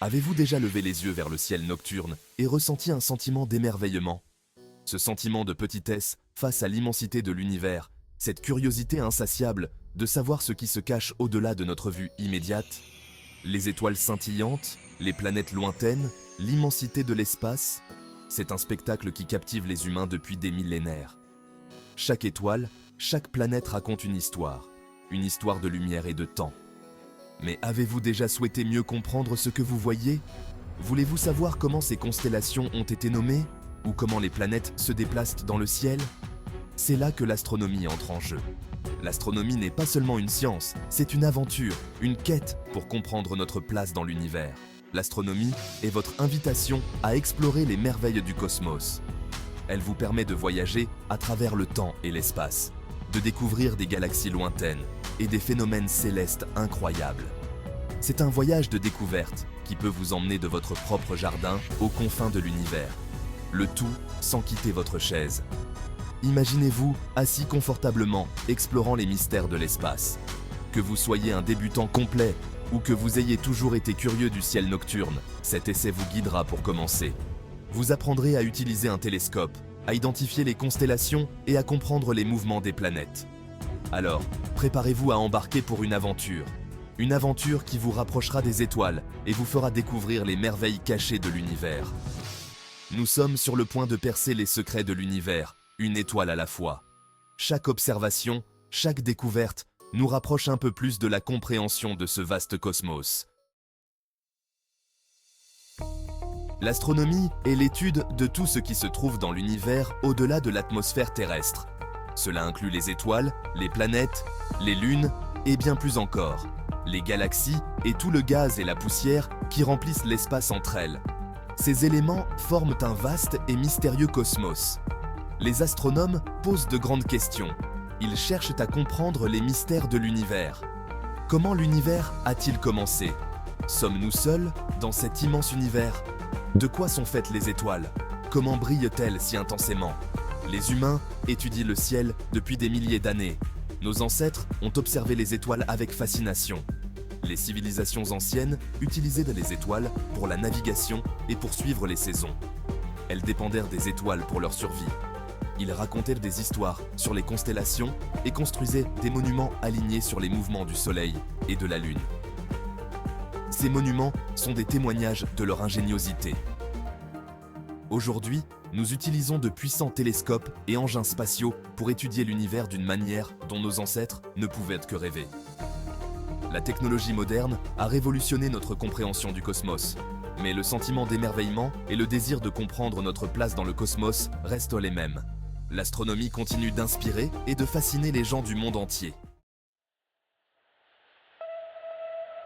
Avez-vous déjà levé les yeux vers le ciel nocturne et ressenti un sentiment d'émerveillement? Ce sentiment de petitesse face à l'immensité de l'univers, cette curiosité insatiable de savoir ce qui se cache au-delà de notre vue immédiate? Les étoiles scintillantes, les planètes lointaines, l'immensité de l'espace, c'est un spectacle qui captive les humains depuis des millénaires. Chaque étoile, chaque planète raconte une histoire de lumière et de temps. Mais avez-vous déjà souhaité mieux comprendre ce que vous voyez? Voulez-vous savoir comment ces constellations ont été nommées? Ou comment les planètes se déplacent dans le ciel? C'est là que l'astronomie entre en jeu. L'astronomie n'est pas seulement une science, c'est une aventure, une quête pour comprendre notre place dans l'univers. L'astronomie est votre invitation à explorer les merveilles du cosmos. Elle vous permet de voyager à travers le temps et l'espace, de découvrir des galaxies lointaines et des phénomènes célestes incroyables. C'est un voyage de découverte qui peut vous emmener de votre propre jardin aux confins de l'univers. Le tout sans quitter votre chaise. Imaginez-vous assis confortablement, explorant les mystères de l'espace. Que vous soyez un débutant complet ou que vous ayez toujours été curieux du ciel nocturne, cet essai vous guidera pour commencer. Vous apprendrez à utiliser un télescope, à identifier les constellations et à comprendre les mouvements des planètes. Alors, préparez-vous à embarquer pour une aventure qui vous rapprochera des étoiles et vous fera découvrir les merveilles cachées de l'univers. Nous sommes sur le point de percer les secrets de l'univers, une étoile à la fois. Chaque observation, chaque découverte nous rapproche un peu plus de la compréhension de ce vaste cosmos. L'astronomie est l'étude de tout ce qui se trouve dans l'univers au-delà de l'atmosphère terrestre. Cela inclut les étoiles, les planètes, les lunes et bien plus encore, les galaxies et tout le gaz et la poussière qui remplissent l'espace entre elles. Ces éléments forment un vaste et mystérieux cosmos. Les astronomes posent de grandes questions. Ils cherchent à comprendre les mystères de l'univers. Comment l'univers a-t-il commencé? Sommes-nous seuls dans cet immense univers? De quoi sont faites les étoiles? Comment brillent-elles si intensément? Les humains étudient le ciel depuis des milliers d'années. Nos ancêtres ont observé les étoiles avec fascination. Les civilisations anciennes utilisaient les étoiles pour la navigation et pour suivre les saisons. Elles dépendèrent des étoiles pour leur survie. Ils racontaient des histoires sur les constellations et construisaient des monuments alignés sur les mouvements du Soleil et de la Lune. Ces monuments sont des témoignages de leur ingéniosité. Aujourd'hui, nous utilisons de puissants télescopes et engins spatiaux pour étudier l'univers d'une manière dont nos ancêtres ne pouvaient que rêver. La technologie moderne a révolutionné notre compréhension du cosmos, mais le sentiment d'émerveillement et le désir de comprendre notre place dans le cosmos restent les mêmes. L'astronomie continue d'inspirer et de fasciner les gens du monde entier.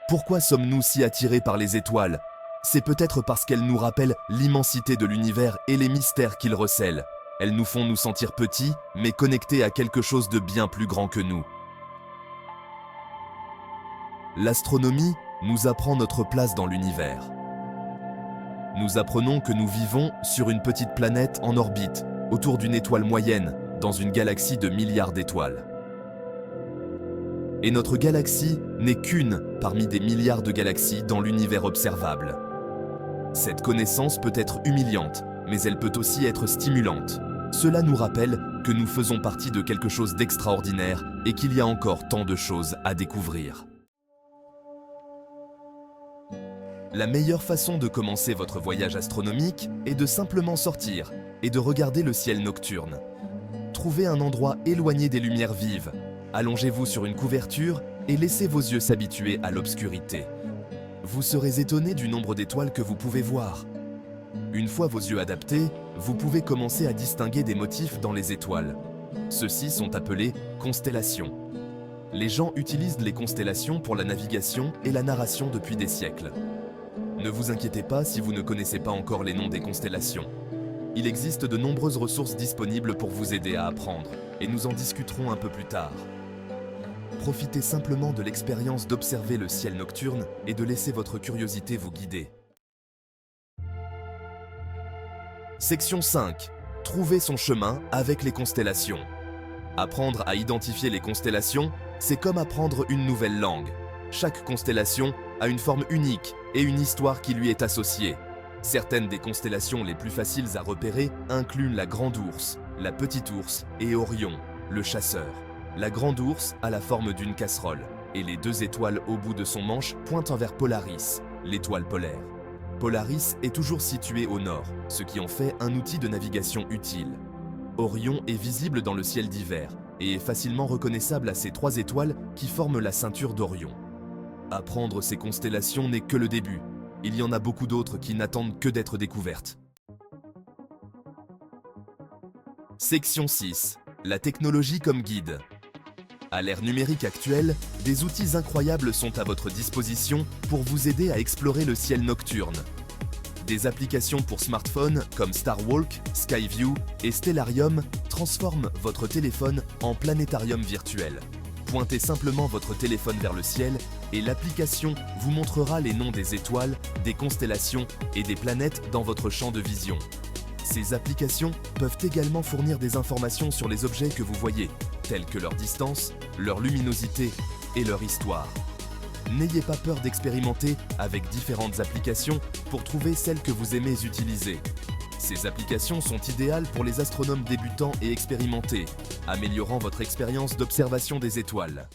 Pourquoi sommes-nous si attirés par les étoiles? C'est peut-être parce qu'elles nous rappellent l'immensité de l'univers et les mystères qu'il recèle. Elles nous font nous sentir petits, mais connectés à quelque chose de bien plus grand que nous. L'astronomie nous apprend notre place dans l'univers. Nous apprenons que nous vivons sur une petite planète en orbite, autour d'une étoile moyenne, dans une galaxie de milliards d'étoiles. Et notre galaxie n'est qu'une parmi des milliards de galaxies dans l'univers observable. Cette connaissance peut être humiliante, mais elle peut aussi être stimulante. Cela nous rappelle que nous faisons partie de quelque chose d'extraordinaire et qu'il y a encore tant de choses à découvrir. La meilleure façon de commencer votre voyage astronomique est de simplement sortir et de regarder le ciel nocturne. Trouvez un endroit éloigné des lumières vives. Allongez-vous sur une couverture et laissez vos yeux s'habituer à l'obscurité. Vous serez étonné du nombre d'étoiles que vous pouvez voir. Une fois vos yeux adaptés, vous pouvez commencer à distinguer des motifs dans les étoiles. Ceux-ci sont appelés constellations. Les gens utilisent les constellations pour la navigation et la narration depuis des siècles. Ne vous inquiétez pas si vous ne connaissez pas encore les noms des constellations. Il existe de nombreuses ressources disponibles pour vous aider à apprendre, et nous en discuterons un peu plus tard. Profitez simplement de l'expérience d'observer le ciel nocturne et de laisser votre curiosité vous guider. Section 5. Trouver son chemin avec les constellations. Apprendre à identifier les constellations, c'est comme apprendre une nouvelle langue. Chaque constellation a une forme unique et une histoire qui lui est associée. Certaines des constellations les plus faciles à repérer incluent la Grande Ourse, la Petite Ourse et Orion, le chasseur. La Grande Ourse a la forme d'une casserole, et les 2 étoiles au bout de son manche pointent vers Polaris, l'étoile polaire. Polaris est toujours situé au nord, ce qui en fait un outil de navigation utile. Orion est visible dans le ciel d'hiver et est facilement reconnaissable à ces 3 étoiles qui forment la ceinture d'Orion. Apprendre ces constellations n'est que le début. Il y en a beaucoup d'autres qui n'attendent que d'être découvertes. Section 6. La technologie comme guide. À l'ère numérique actuelle, des outils incroyables sont à votre disposition pour vous aider à explorer le ciel nocturne. Des applications pour smartphones comme Starwalk, Skyview et Stellarium transforment votre téléphone en planétarium virtuel. Pointez simplement votre téléphone vers le ciel et l'application vous montrera les noms des étoiles, des constellations et des planètes dans votre champ de vision. Ces applications peuvent également fournir des informations sur les objets que vous voyez, tels que leur distance, leur luminosité et leur histoire. N'ayez pas peur d'expérimenter avec différentes applications pour trouver celles que vous aimez utiliser. Ces applications sont idéales pour les astronomes débutants et expérimentés, améliorant votre expérience d'observation des étoiles.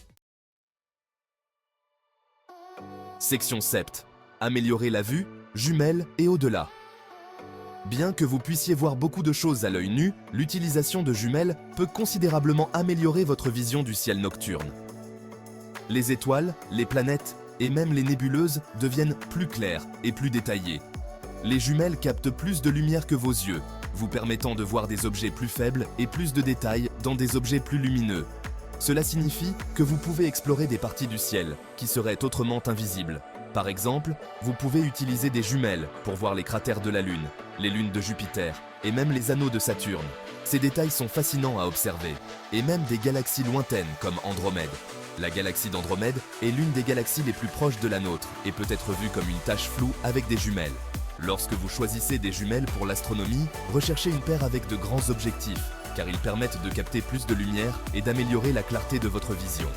Section 7. Améliorer la vue, jumelles et au-delà. Bien que vous puissiez voir beaucoup de choses à l'œil nu, l'utilisation de jumelles peut considérablement améliorer votre vision du ciel nocturne. Les étoiles, les planètes et même les nébuleuses deviennent plus claires et plus détaillées. Les jumelles captent plus de lumière que vos yeux, vous permettant de voir des objets plus faibles et plus de détails dans des objets plus lumineux. Cela signifie que vous pouvez explorer des parties du ciel qui seraient autrement invisibles. Par exemple, vous pouvez utiliser des jumelles pour voir les cratères de la Lune, les lunes de Jupiter et même les anneaux de Saturne. Ces détails sont fascinants à observer, et même des galaxies lointaines comme Andromède. La galaxie d'Andromède est l'une des galaxies les plus proches de la nôtre et peut être vue comme une tache floue avec des jumelles. Lorsque vous choisissez des jumelles pour l'astronomie, recherchez une paire avec de grands objectifs, car ils permettent de capter plus de lumière et d'améliorer la clarté de votre vision.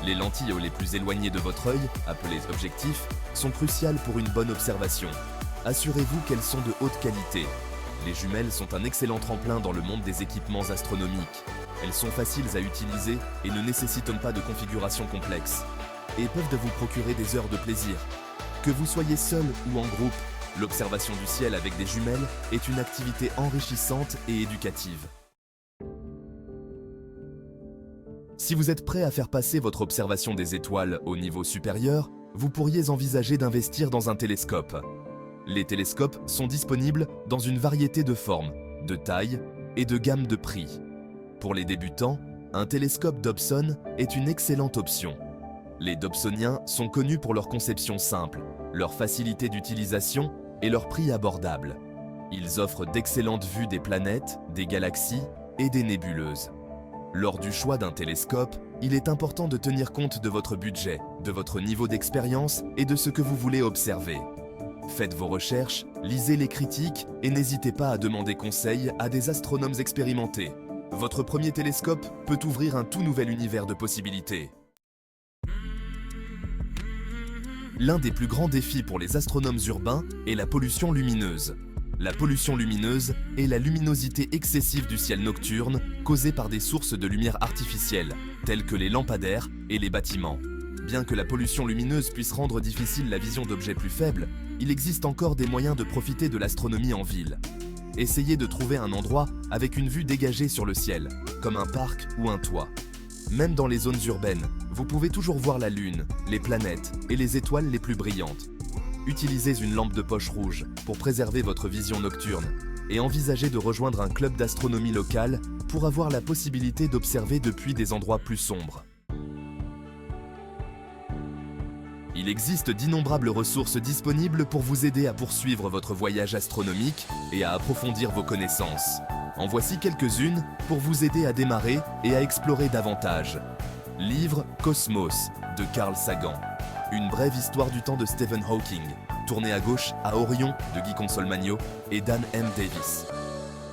Les lentilles les plus éloignées de votre œil, appelées objectifs, sont cruciales pour une bonne observation. Assurez-vous qu'elles sont de haute qualité. Les jumelles sont un excellent tremplin dans le monde des équipements astronomiques. Elles sont faciles à utiliser et ne nécessitent pas de configuration complexe, et peuvent vous procurer des heures de plaisir. Que vous soyez seul ou en groupe, l'observation du ciel avec des jumelles est une activité enrichissante et éducative. Si vous êtes prêt à faire passer votre observation des étoiles au niveau supérieur, vous pourriez envisager d'investir dans un télescope. Les télescopes sont disponibles dans une variété de formes, de tailles et de gammes de prix. Pour les débutants, un télescope Dobson est une excellente option. Les Dobsoniens sont connus pour leur conception simple, leur facilité d'utilisation et leur prix abordable. Ils offrent d'excellentes vues des planètes, des galaxies et des nébuleuses. Lors du choix d'un télescope, il est important de tenir compte de votre budget, de votre niveau d'expérience et de ce que vous voulez observer. Faites vos recherches, lisez les critiques et n'hésitez pas à demander conseil à des astronomes expérimentés. Votre premier télescope peut ouvrir un tout nouvel univers de possibilités. L'un des plus grands défis pour les astronomes urbains est la pollution lumineuse. La pollution lumineuse est la luminosité excessive du ciel nocturne causée par des sources de lumière artificielle, telles que les lampadaires et les bâtiments. Bien que la pollution lumineuse puisse rendre difficile la vision d'objets plus faibles, il existe encore des moyens de profiter de l'astronomie en ville. Essayez de trouver un endroit avec une vue dégagée sur le ciel, comme un parc ou un toit. Même dans les zones urbaines, vous pouvez toujours voir la Lune, les planètes et les étoiles les plus brillantes. Utilisez une lampe de poche rouge pour préserver votre vision nocturne et envisagez de rejoindre un club d'astronomie local pour avoir la possibilité d'observer depuis des endroits plus sombres. Il existe d'innombrables ressources disponibles pour vous aider à poursuivre votre voyage astronomique et à approfondir vos connaissances. En voici quelques-unes pour vous aider à démarrer et à explorer davantage. Livre Cosmos de Carl Sagan. Une brève histoire du temps de Stephen Hawking, tourné à gauche à Orion de Guy Consolmagno et Dan M. Davis.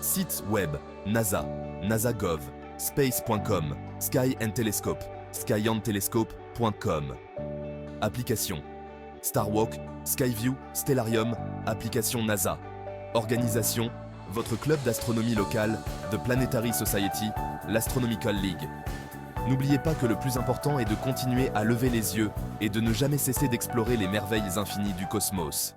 Site web NASA, NASA.gov, space.com, Sky and Telescope, skyandtelescope.com. Application Starwalk, Skyview, Stellarium, application NASA. Organisation votre club d'astronomie locale, The Planetary Society, l'Astronomical League. N'oubliez pas que le plus important est de continuer à lever les yeux et de ne jamais cesser d'explorer les merveilles infinies du cosmos.